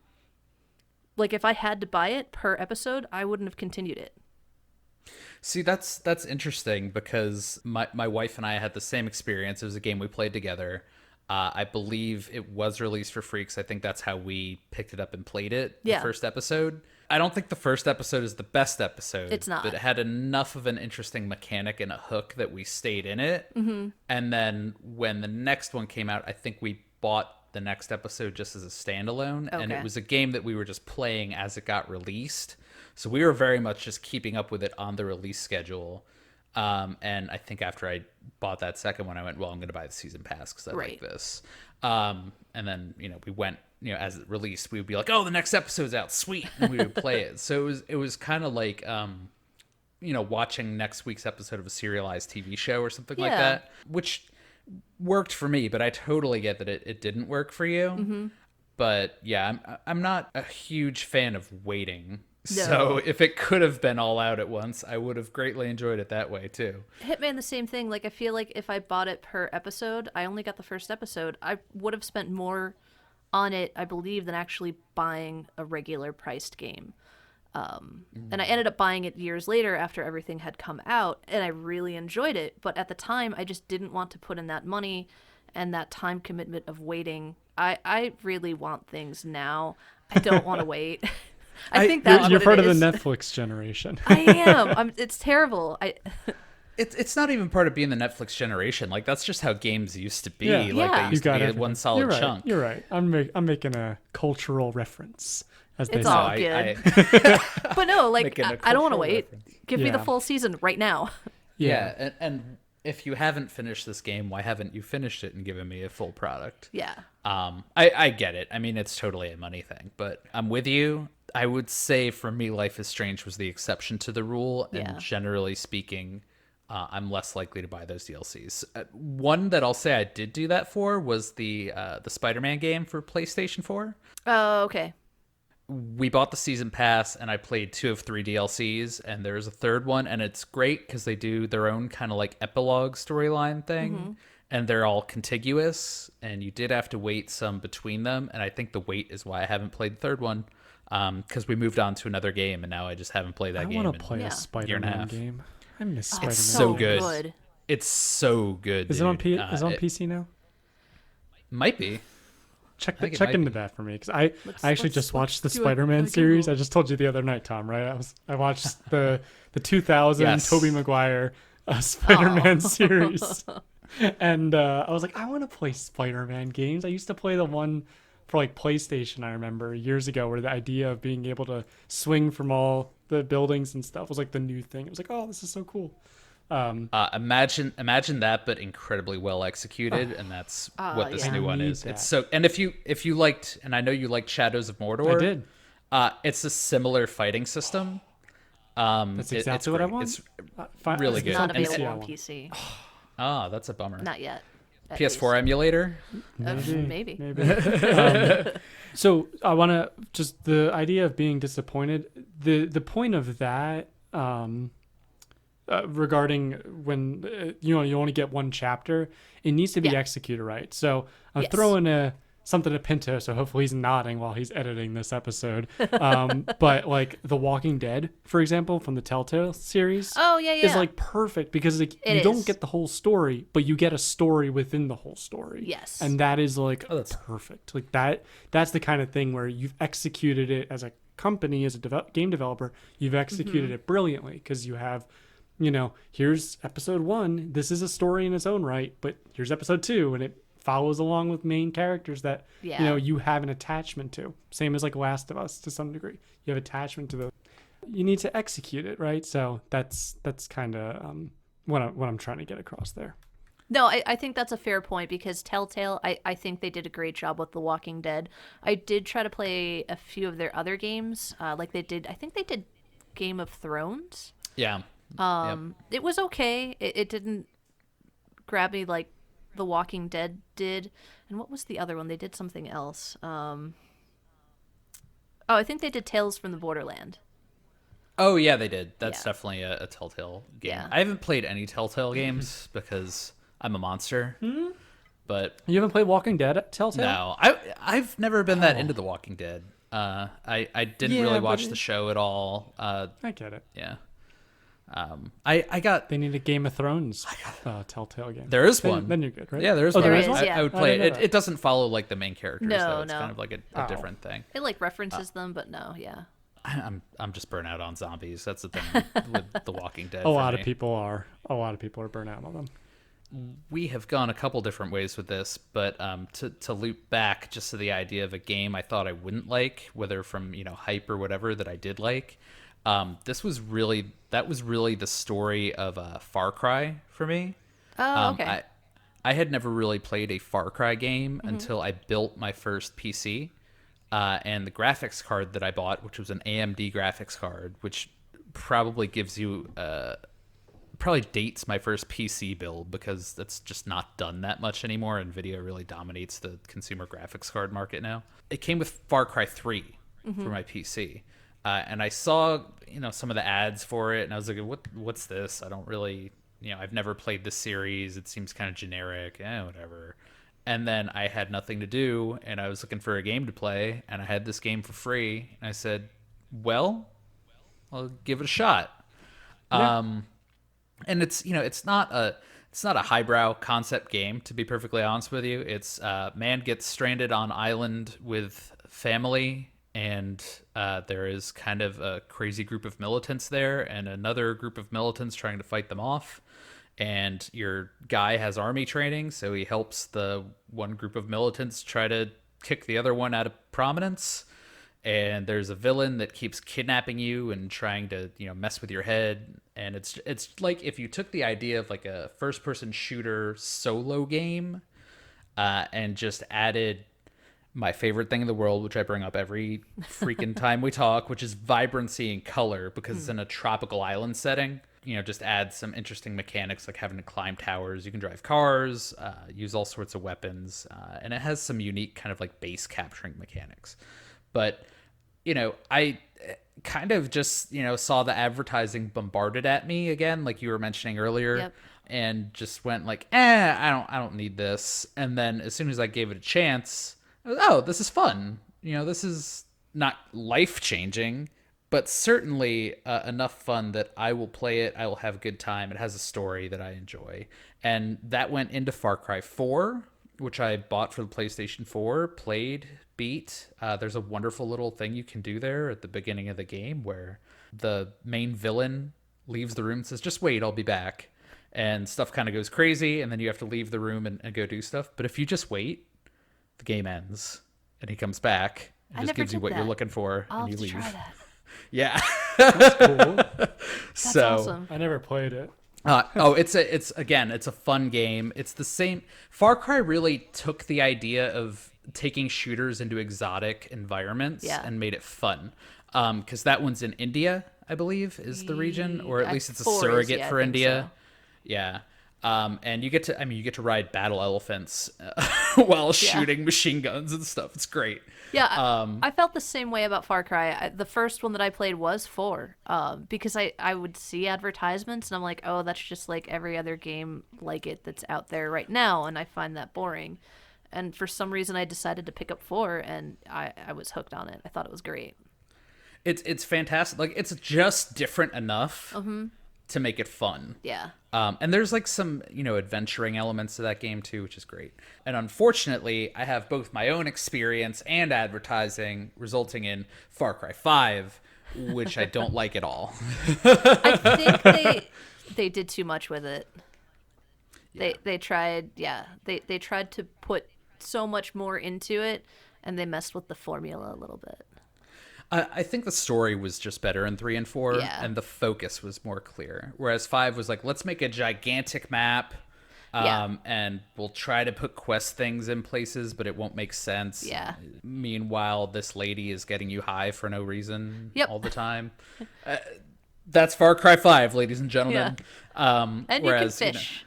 had to buy it per episode, I wouldn't have continued it. See, that's interesting because my wife and I had the same experience. It was a game we played together. I believe it was released for free because I think that's how we picked it up and played it, the Yeah. first episode. I don't think the first episode is the best episode. It's not. But it had enough of an interesting mechanic and a hook that we stayed in it. Mm-hmm. And then when the next one came out, I think we bought the next episode just as a standalone. And it Okay. was a game that we were just playing as it got released. So we were very much just keeping up with it on the release schedule. And I think after I bought that second one, I went, well, I'm going to buy the season pass because I like this. And then, we went, as it released, we would be like, oh, the next episode's out. Sweet. And we would play it. So it was kind of like, watching next week's episode of a serialized TV show or something like that, which worked for me, but I totally get that it didn't work for you. Mm-hmm. But yeah, I'm not a huge fan of waiting. No. So if it could have been all out at once, I would have greatly enjoyed it that way too. Hitman, the same thing. Like, I feel like if I bought it per episode, I only got the first episode. I would have spent more on it, I believe, than actually buying a regular priced game. And I ended up buying it years later after everything had come out, and I really enjoyed it. But at the time, I just didn't want to put in that money and that time commitment of waiting. I really want things now. I don't want to wait. I think that's you're what part it of the is. Netflix generation. I am. It's terrible. It's not even part of being the Netflix generation. Like, that's just how games used to be. Yeah. Like, Yeah. they used to be one solid You're right. chunk. You're right. I'm making a cultural reference, as they It's say. all good. But no, like, Making a I don't want to cultural wait. reference. Give me the Yeah. full season right now. Yeah, and if you haven't finished this game, why haven't you finished it and given me a full product? Yeah. I get it. I mean, it's totally a money thing, but I'm with you. I would say for me, Life is Strange was the exception to the rule, and Yeah. generally speaking, I'm less likely to buy those DLCs. One that I'll say I did do that for was the Spider-Man game for PlayStation 4. Oh, okay. We bought the season pass, and I played 2 of 3 DLCs, and there's a third one, and it's great because they do their own kind of like epilogue storyline thing, and they're all contiguous, and you did have to wait some between them, and I think the wait is why I haven't played the third one, because we moved on to another game, and now I just haven't played that I game. want to play Yeah. a year and a Spider-Man half. game. I miss Spider-Man. It's so good. good. It's so good. Is it on dude. is it on PC now? Might be. Check think it check might into be. that for me, because I actually let's- just watched the let's do a Spider-Man Google. series. I just told you the other night, Tom. Right? I watched the 2000 Yes. Tobey Maguire Spider-Man series, and I was like, I want to play Spider-Man games. I used to play the one for like PlayStation. I remember years ago, where the idea of being able to swing from all the buildings and stuff was like the new thing. It was like, oh, this is so cool. Imagine that, but incredibly well executed, and that's what this yeah. new I one need is. that. It's so, and if you liked, and I know you liked Shadows of Mordor, I did. It's a similar fighting system. That's exactly it's what I great. want. It's It's really It's good. not And available on I want. PC. that's a bummer. Not yet. at PS4 emulator. least. Maybe. So I want to just the idea of being disappointed. The point of that regarding when you only get one chapter, it needs to be Yeah. executed right. So I'm Yes. throwing something to Pinto, so hopefully he's nodding while he's editing this episode. But like The Walking Dead, for example, from the Telltale series. Oh, yeah. Is like perfect because like It you don't is. get the whole story, but you get a story within the whole story. Yes. And that is like that's- perfect. Like that's the kind of thing where you've executed it as a company, as a game developer, you've executed it brilliantly because you have, here's episode 1. This is a story in its own right, but here's episode 2, and it follows along with main characters that Yeah. you have an attachment to. Same as like Last of Us to some degree. You have attachment to the. You need to execute it, right? So that's kind of what I'm trying to get across there. No, I think that's a fair point because Telltale, I think they did a great job with The Walking Dead. I did try to play a few of their other games, like I think they did Game of Thrones. Yeah. It was okay. It didn't grab me like The Walking Dead did. And what was the other one? They did something else. I think they did Tales from the Borderland. Oh yeah, they did. That's Yeah. definitely a Telltale game. Yeah. I haven't played any Telltale games because I'm a monster. But You haven't played Walking Dead at Telltale? no, I've never been that into The Walking Dead. I didn't Yeah, really but watch the show at all. I get it. Yeah. I got They need a Game of Thrones Telltale game. there is Then- one. Then you're good, right? Yeah, there is Oh, one. there is is one? one? I would I play didn't it. know that. It doesn't follow like the main characters No, though. It's no. kind of like a Oh. different thing. It like references them, but no, yeah. I'm just burnt out on zombies. That's the thing with The Walking Dead. A for lot me. of people are. A lot of people are burnt out on them. We have gone a couple different ways with this, but to loop back just to the idea of a game I thought I wouldn't like, whether from hype or whatever that I did like. That was really the story of Far Cry for me. Oh, okay. I had never really played a Far Cry game until I built my first PC. And the graphics card that I bought, which was an AMD graphics card, which probably gives you probably dates my first PC build because that's just not done that much anymore. NVIDIA really dominates the consumer graphics card market now. It came with Far Cry 3 for my PC. And I saw, some of the ads for it, and I was like, what's this? I don't really, I've never played this series. It seems kind of generic. Whatever. And then I had nothing to do, and I was looking for a game to play, and I had this game for free, and I said, well, I'll give it a shot. Yeah. And it's not a highbrow concept game, to be perfectly honest with you. It's man gets stranded on island with family, and there is kind of a crazy group of militants there, and another group of militants trying to fight them off. And your guy has army training, so he helps the one group of militants try to kick the other one out of prominence. And there's a villain that keeps kidnapping you and trying to, mess with your head. And it's like if you took the idea of like a first-person shooter solo game and just added my favorite thing in the world, which I bring up every freaking time we talk, which is vibrancy and color, because it's in a tropical island setting. Just add some interesting mechanics like having to climb towers. You can drive cars, use all sorts of weapons, and it has some unique kind of like base capturing mechanics. But, I kind of just, saw the advertising bombarded at me again, like you were mentioning earlier, Yep. and just went like, I don't need this. And then as soon as I gave it a chance, I was, oh, this is fun. This is not life-changing, but certainly enough fun that I will play it. I will have a good time. It has a story that I enjoy. And that went into Far Cry 4, which I bought for the PlayStation 4, played, beat. There's a wonderful little thing you can do there at the beginning of the game where the main villain leaves the room and says, just wait, I'll be back. And stuff kind of goes crazy, and then you have to leave the room and go do stuff. But if you just wait, the game ends, and he comes back and I just never gives you did what you're that. looking for, I'll and have you to leave. try that. Yeah. Cool. That's So awesome. I never played it. it's a fun game. It's the same. Far Cry really took the idea of taking shooters into exotic environments Yeah. and made it fun. Because that one's in India, I believe, is the region, or at least it's a 4 is, surrogate yeah, I for think India. so. Yeah. And you get to ride battle elephants while shooting machine guns and stuff. It's great. Yeah, I felt the same way about Far Cry. The first one that I played was 4, because I would see advertisements and I'm like, oh, that's just like every other game like it that's out there right now, and I find that boring. And for some reason, I decided to pick up 4, and I was hooked on it. I thought it was great. It's fantastic. Like, it's just different enough to make it fun. Yeah. And there's like some, adventuring elements to that game too, which is great. And unfortunately, I have both my own experience and advertising resulting in Far Cry 5, which I don't like at all. I think they did too much with it. Yeah. They tried, they tried to put so much more into it, and they messed with the formula a little bit. I think the story was just better in 3 and 4, Yeah. and the focus was more clear. Whereas 5 was like, let's make a gigantic map, and we'll try to put quest things in places, but it won't make sense. Yeah. Meanwhile, this lady is getting you high for no reason Yep. all the time. That's Far Cry 5, ladies and gentlemen. And Whereas, you can fish.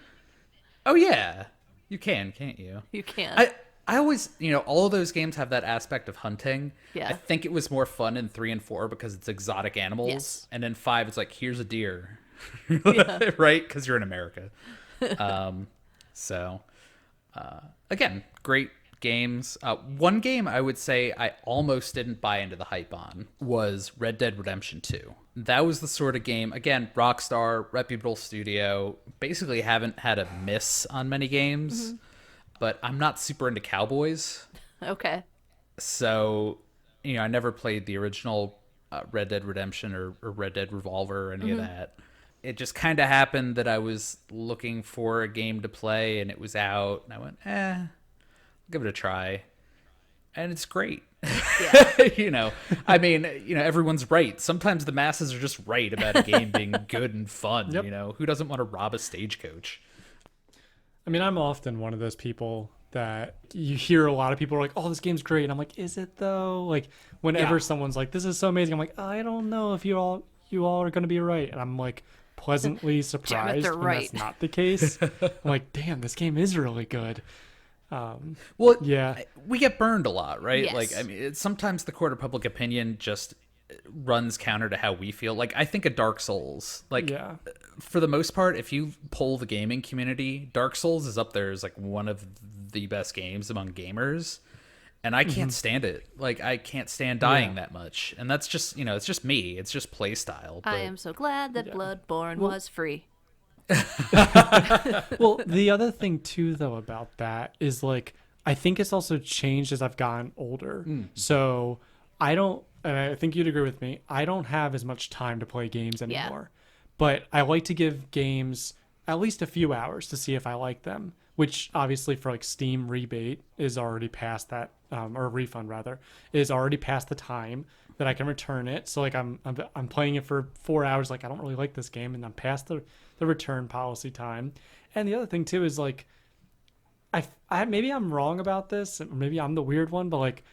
Oh, yeah. You can, can't you? You can. I always, all of those games have that aspect of hunting. Yeah. I think it was more fun in 3 and 4 because it's exotic animals. Yes. And in 5, it's like, here's a deer. Yeah. Right? Because you're in America. Again, great games. One game I would say I almost didn't buy into the hype on was Red Dead Redemption 2. That was the sort of game, again, Rockstar, reputable studio, basically haven't had a miss on many games, but I'm not super into cowboys. Okay. So, I never played the original Red Dead Redemption or Red Dead Revolver or any of that. It just kind of happened that I was looking for a game to play and it was out. And I went, I'll give it a try. And it's great. Yeah. Everyone's right. Sometimes the masses are just right about a game being good and fun. Yep. Who doesn't want to rob a stagecoach? I mean, I'm often one of those people that you hear a lot of people are like, oh, this game's great. And I'm like, is it though? Like whenever someone's like, this is so amazing, I'm like, I don't know if you all are going to be right. And I'm like pleasantly surprised when right. that's not the case. I'm like, damn, this game is really good. Well, yeah, we get burned a lot, right? Yes. Like, sometimes the court of public opinion just runs counter to how we feel. Like, I think of Dark Souls. Like, yeah. for the most part, if you poll the gaming community, Dark Souls is up there as like one of the best games among gamers. And I can't stand it. Like, I can't stand dying that much. And that's just, it's just me. It's just play style. But... I am so glad that Bloodborne was free. Well, the other thing too, though, about that is like, I think it's also changed as I've gotten older. So I don't, and I think you'd agree with me, I don't have as much time to play games anymore. But I like to give games at least a few hours to see if I like them, which obviously for like Steam rebate is already past that, or refund rather, is already past the time that I can return it. So like I'm playing it for 4 hours, like I don't really like this game, and I'm past the return policy time. And the other thing too is like, I maybe I'm wrong about this, or maybe I'm the weird one, but like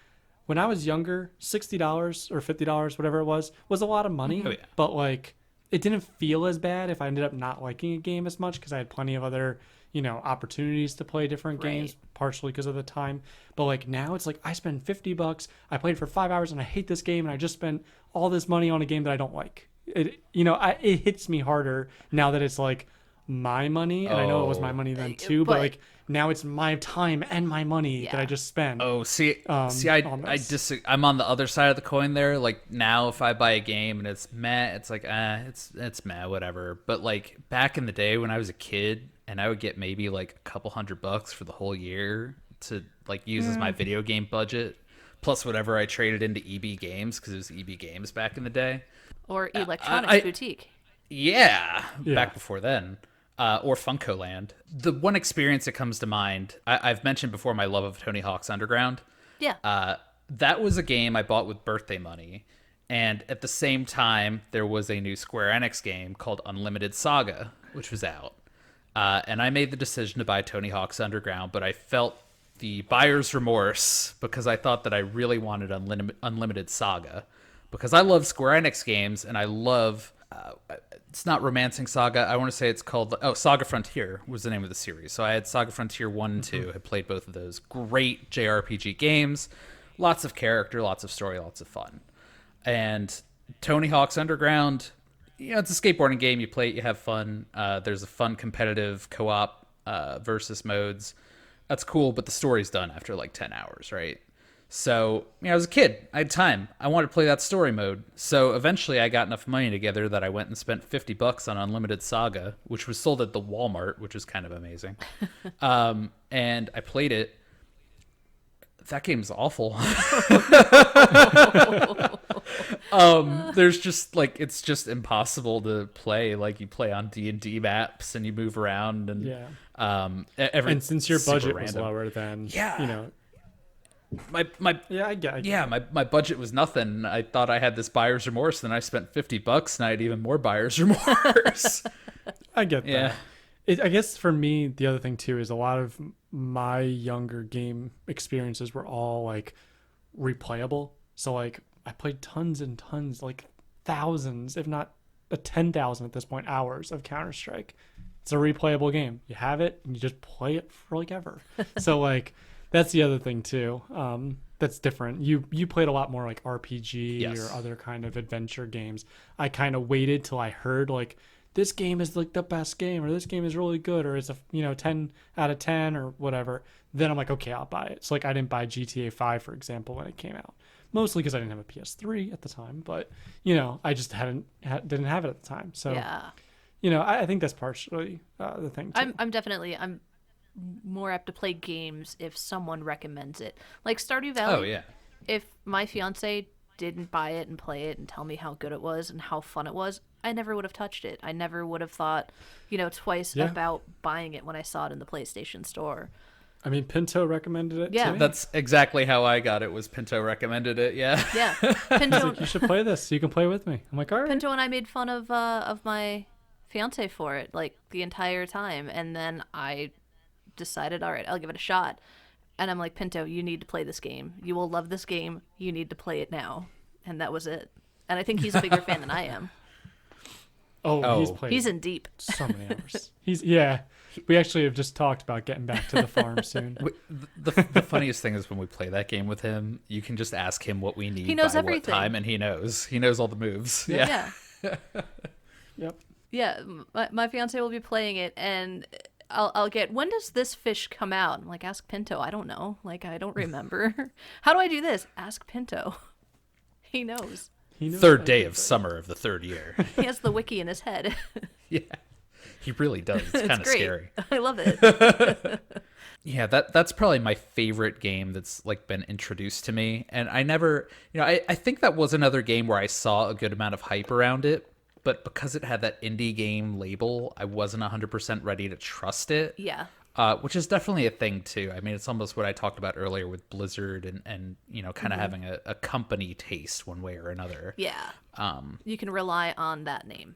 when I was younger, $60 or $50, whatever it was a lot of money. Oh, yeah. But like it didn't feel as bad if I ended up not liking a game as much because I had plenty of other, opportunities to play different games, partially because of the time. But like now it's like I spend $50, I played for 5 hours and I hate this game, and I just spent all this money on a game that I don't like. It hits me harder now that it's like my money, and I know it was my money then too, but like now it's my time and my money that I just spent. Oh, I disagree. I'm on the other side of the coin there. Like now, if I buy a game and it's meh, it's like it's meh, whatever. But like back in the day when I was a kid, and I would get maybe like a couple $100 for the whole year to like use as my video game budget, plus whatever I traded into EB Games because it was EB Games back in the day. Or Electronics Boutique. Yeah, back before then. Or Funkoland. The one experience that comes to mind, I've mentioned before my love of Tony Hawk's Underground. Yeah. That was a game I bought with birthday money. And at the same time, there was a new Square Enix game called Unlimited Saga, which was out. And I made the decision to buy Tony Hawk's Underground, but I felt the buyer's remorse because I thought that I really wanted Unlimited Saga. Because I love Square Enix games, and I love... it's not Romancing Saga. I want to say it's called... Saga Frontier was the name of the series. So I had Saga Frontier 1 and 2. Had played both of those. Great JRPG games. Lots of character, lots of story, lots of fun. And Tony Hawk's Underground... it's a skateboarding game. You play it, you have fun. There's a fun competitive co-op versus modes. That's cool, but the story's done after like 10 hours, right? So, I was a kid. I had time. I wanted to play that story mode. So eventually I got enough money together that I went and spent $50 on Unlimited Saga, which was sold at the Walmart, which was kind of amazing. And I played it. That game's awful. There's just like, it's just impossible to play. Like you play on D&D maps and you move around and and since your budget was lower than my budget was nothing. I thought I had this buyer's remorse, then I spent $50 and I had even more buyer's remorse. I get that. I guess for me, the other thing too is a lot of my younger game experiences were all like replayable. So like I played tons and tons, like thousands, if not 10,000 at this point, hours of Counter-Strike. It's a replayable game. You have it and you just play it for like ever. So like that's the other thing too. That's different. You played a lot more like RPG or other kind of adventure games. I kind of waited till I heard like this game is like the best game, or this game is really good, or it's a 10 out of 10 or whatever, then I'm like, okay, I'll buy it. So like I didn't buy GTA 5 for example when it came out, mostly because I didn't have a PS3 at the time, but I just didn't have it at the time. So Yeah. I think that's partially the thing too. I'm more apt to play games if someone recommends it. Like Stardew Valley. Oh yeah. If my fiance didn't buy it and play it and tell me how good it was and how fun it was, I never would have touched it. I never would have thought, twice Yeah. about buying it when I saw it in the PlayStation Store. I mean, Pinto recommended it Yeah. to me. That's exactly how I got it. Was Pinto recommended it? Yeah. Yeah. He's Pinto, like, you should play this. You can play with me. I'm like, all right. Pinto and I made fun of my fiance for it like the entire time, and then I decided, all right, I'll give it a shot. And I'm like, Pinto, you need to play this game. You will love this game. You need to play it now. And that was it. And I think he's a bigger fan than I am. Oh, he's played He's in deep. so many hours. We actually have just talked about getting back to the farm soon. The funniest thing is when we play that game with him, you can just ask him what we need. He knows by everything. What time, and he knows all the moves. Yeah. Yep. Yeah, my fiance will be playing it, and I'll get, when does this fish come out? I'm like, ask Pinto. I don't know. Like, I don't remember. How do I do this? Ask Pinto. He knows. He knows Third how day to of play. summer of the third year. He has the wiki in his head. Yeah, he really does. It's kind of great. scary. I love it. Yeah, that's probably my favorite game that's like been introduced to me. And I never, I think that was another game where I saw a good amount of hype around it, but because it had that indie game label, I wasn't 100% ready to trust it. Yeah. Which is definitely a thing too. I mean, it's almost what I talked about earlier with Blizzard and kind of having a company taste one way or another. Yeah. You can rely on that name.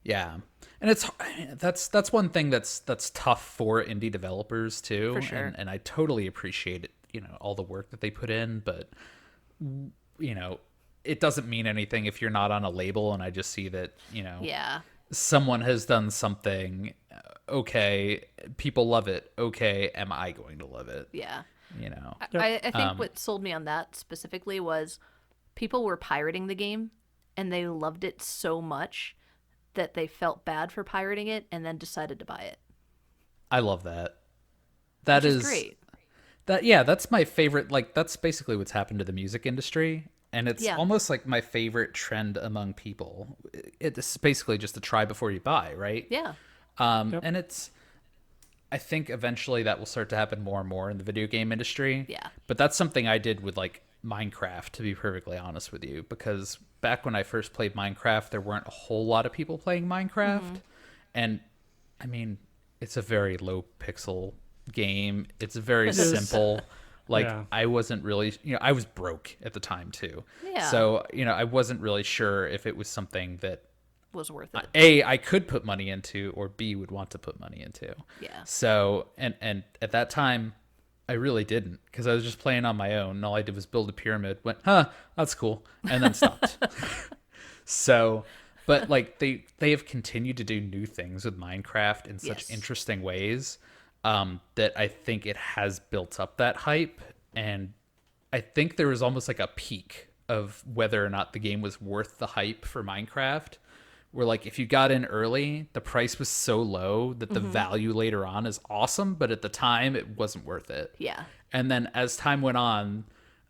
Yeah, and that's one thing that's tough for indie developers too. For sure. And I totally appreciate it, all the work that they put in, but it doesn't mean anything if you're not on a label and I just see that, Yeah. someone has done something. Okay, people love it. Okay, am I going to love it? Yeah. I I think what sold me on that specifically was people were pirating the game and they loved it so much that they felt bad for pirating it and then decided to buy it. I love that. That Which is great. That's my favorite. Like, that's basically what's happened to the music industry. And it's Yeah. almost like my favorite trend among people. It's basically just a try before you buy, right? Yeah. And I think eventually that will start to happen more and more in the video game industry. Yeah. But that's something I did with like Minecraft, to be perfectly honest with you, because back when I first played Minecraft, there weren't a whole lot of people playing Minecraft. Mm-hmm. And I mean, it's a very low pixel game. It's very It is. simple. Like, Yeah. I wasn't really, I was broke at the time too. Yeah. So, I wasn't really sure if it was something that Was worth it. A, I could put money into, or B, would want to put money into. Yeah. So, and at that time, I really didn't, because I was just playing on my own. And all I did was build a pyramid, went, that's cool, and then stopped. So, but like they have continued to do new things with Minecraft in such Yes. interesting ways that I think it has built up that hype. And I think there was almost like a peak of whether or not the game was worth the hype for Minecraft, where like if you got in early, the price was so low that the value later on is awesome, but at the time it wasn't worth it. Yeah. And then as time went on,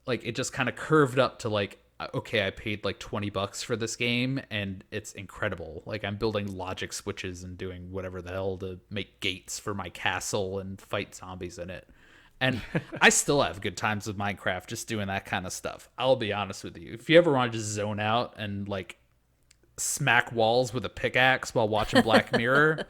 like it just kind of curved up to like, okay, I paid like $20 for this game and it's incredible. Like I'm building logic switches and doing whatever the hell to make gates for my castle and fight zombies in it. And I still have good times with Minecraft just doing that kind of stuff. I'll be honest with you. If you ever want to just zone out and like smack walls with a pickaxe while watching Black Mirror,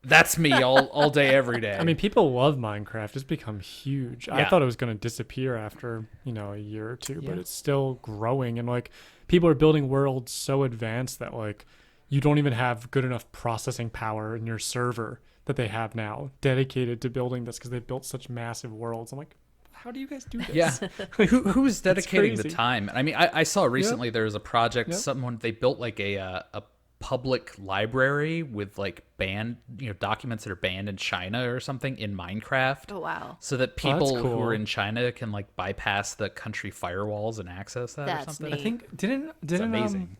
that's me all day, every day. I mean, people love Minecraft. It's become huge. I Yeah. thought it was going to disappear after, a year or two, but Yeah. it's still growing. And like, people are building worlds so advanced that like, you don't even have good enough processing power in your server that they have now dedicated to building this, because they built such massive worlds. I'm like, how do you guys do this? Yeah. Who's dedicating the crazy. time? I mean, I saw recently there was a project, Yep. someone, they built like a public library with like banned, documents that are banned in China or something in Minecraft. Oh, wow. So that Oh, that's people who cool. are in China can like bypass the country firewalls and access that or That's something. neat. I think didn't It's amazing.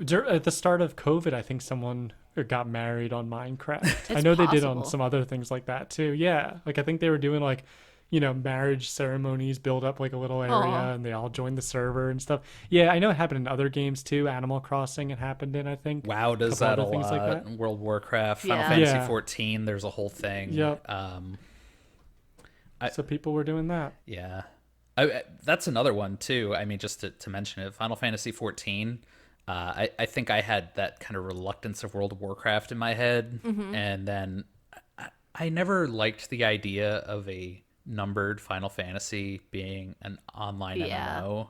At the start of COVID, I think someone got married on Minecraft. I It's know they did on possible. some other things like that too. Yeah, like I think they were doing like, marriage ceremonies, build up like a little area, Aw. and they all joined the server and stuff. Yeah, I know it happened in other games too. Animal Crossing it happened in, I think. WoW does Couple that a other things like lot. that. World of Warcraft, Final Yeah. Fantasy Yeah. 14. There's a whole thing. Yep. I- So people were doing that. Yeah. That's another one too. I mean, just to mention it, Final Fantasy 14. I think I had that kind of reluctance of World of Warcraft in my head, and then I never liked the idea of a numbered Final Fantasy being an online Yeah. MMO.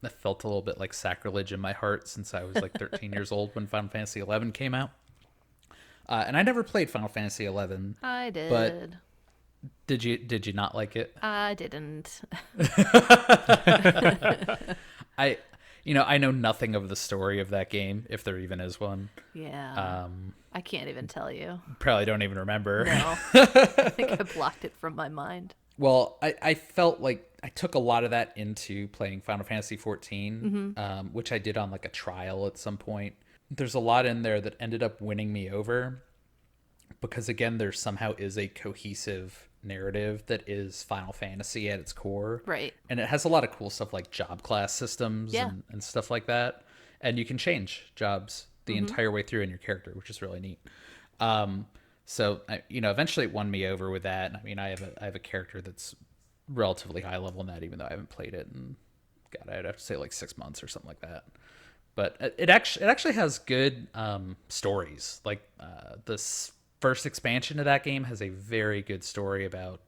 That felt a little bit like sacrilege in my heart since I was like 13 years old when Final Fantasy 11 came out. And I never played Final Fantasy 11. I did. Did you not like it? I didn't. I know nothing of the story of that game, if there even is one. Yeah. I can't even tell you. Probably don't even remember. No. I think I blocked it from my mind. Well, I felt like I took a lot of that into playing Final Fantasy 14, which I did on like a trial at some point. There's a lot in there that ended up winning me over because, again, there somehow is a cohesive narrative that is Final Fantasy at its core. Right. And it has a lot of cool stuff like job class systems Yeah. and stuff like that. And you can change jobs the entire way through in your character, which is really neat. So eventually it won me over with that. I mean, I have a character that's relatively high level in that, even though I haven't played it in, God, I'd have to say like 6 months or something like that. But it actually has good stories. Like this first expansion of that game has a very good story about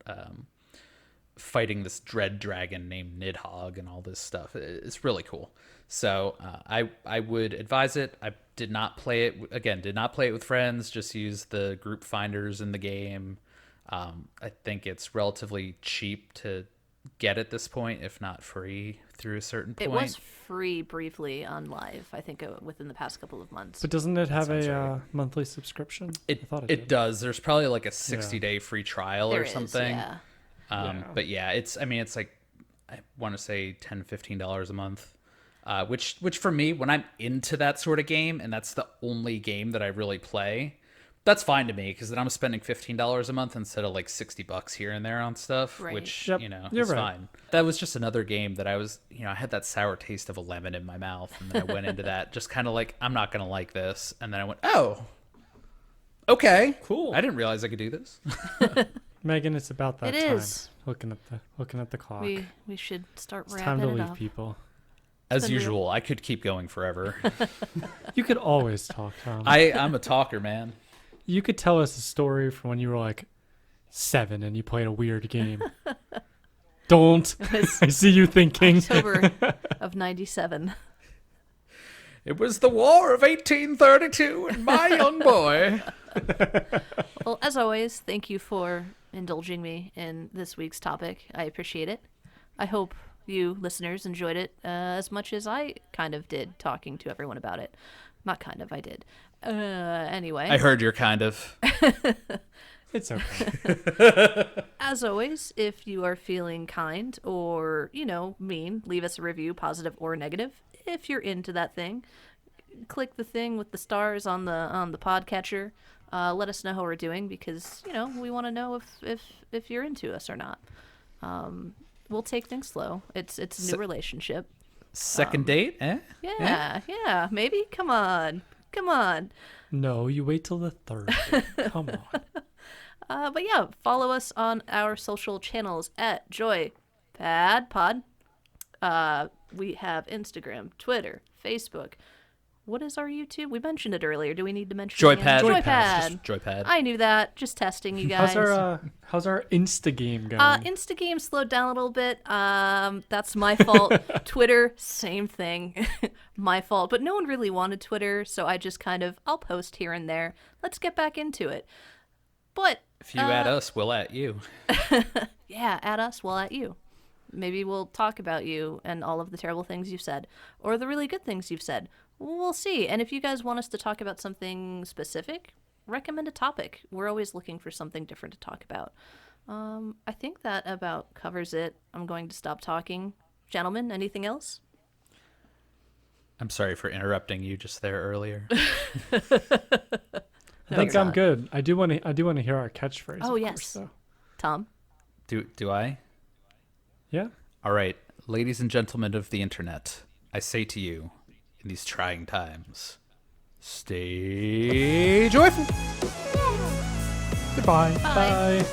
fighting this dread dragon named Nidhogg and all this stuff. It's really cool. So I would advise it. I did not play it with friends. Just use the group finders in the game. I think it's relatively cheap to get at this point, if not free through a certain point. It was free briefly on live, I think, within the past couple of months. But doesn't it have sounds a right. monthly subscription? I It thought it does. There's probably like a 60-day free trial There or is, something. yeah. Yeah. But yeah, it's like I want to say $10-15 a month. Which for me, when I'm into that sort of game and that's the only game that I really play, that's fine to me because then I'm spending $15 a month instead of like $60 here and there on stuff, Right. which Yep, you're is right. fine. That was just another game that I was, I had that sour taste of a lemon in my mouth, and then I went into that just kind of like, I'm not gonna like this, and then I went, oh, okay, Cool. I didn't realize I could do this. Megan, it's about that It time. is. Looking at the clock. We should start It's wrapping time to it leave up. people. As been real. usual, I could keep going forever. You could always talk, Tom. I'm a talker, man. You could tell us a story from when you were like 7 and you played a weird game. Don't. was I see you thinking. October of 97. It was the War of 1832, and my young boy. Well, as always, thank you for indulging me in this week's topic. I appreciate it. I hope you listeners enjoyed it as much as I kind of did talking to everyone about it. Not kind of, I did. Anyway. I heard you're kind of. It's okay. As always, if you are feeling kind or, mean, leave us a review, positive or negative. If you're into that thing, click the thing with the stars on the podcatcher. Let us know how we're doing because, we want to know if you're into us or not. We'll take things slow. It's a new relationship. Second date, eh? Yeah, maybe. Come on. No, you wait till the 3rd. Come on. But yeah, follow us on our social channels at JoyPad. We have Instagram, Twitter, Facebook. What is our YouTube? We mentioned it earlier. Do we need to mention it again? JoyPad. JoyPad. Just JoyPad. I knew that. Just testing you guys. How's our Insta game going? Instagame slowed down a little bit. That's my fault. Twitter, same thing. My fault. But no one really wanted Twitter, so I just I'll post here and there. Let's get back into it. But If you at us, we'll at you. yeah, at us, we'll at you. Maybe we'll talk about you and all of the terrible things you've said, or the really good things you've said. We'll see. And if you guys want us to talk about something specific, recommend a topic. We're always looking for something different to talk about. I think that about covers it. I'm going to stop talking. Gentlemen, anything else? I'm sorry for interrupting you just there earlier. I think you're I'm not. good. I do want to hear our catchphrase. Oh, of yes. course, though. Tom? Do I? Yeah. All right, ladies and gentlemen of the internet, I say to you, in these trying times, stay joyful. Goodbye. Bye. Bye.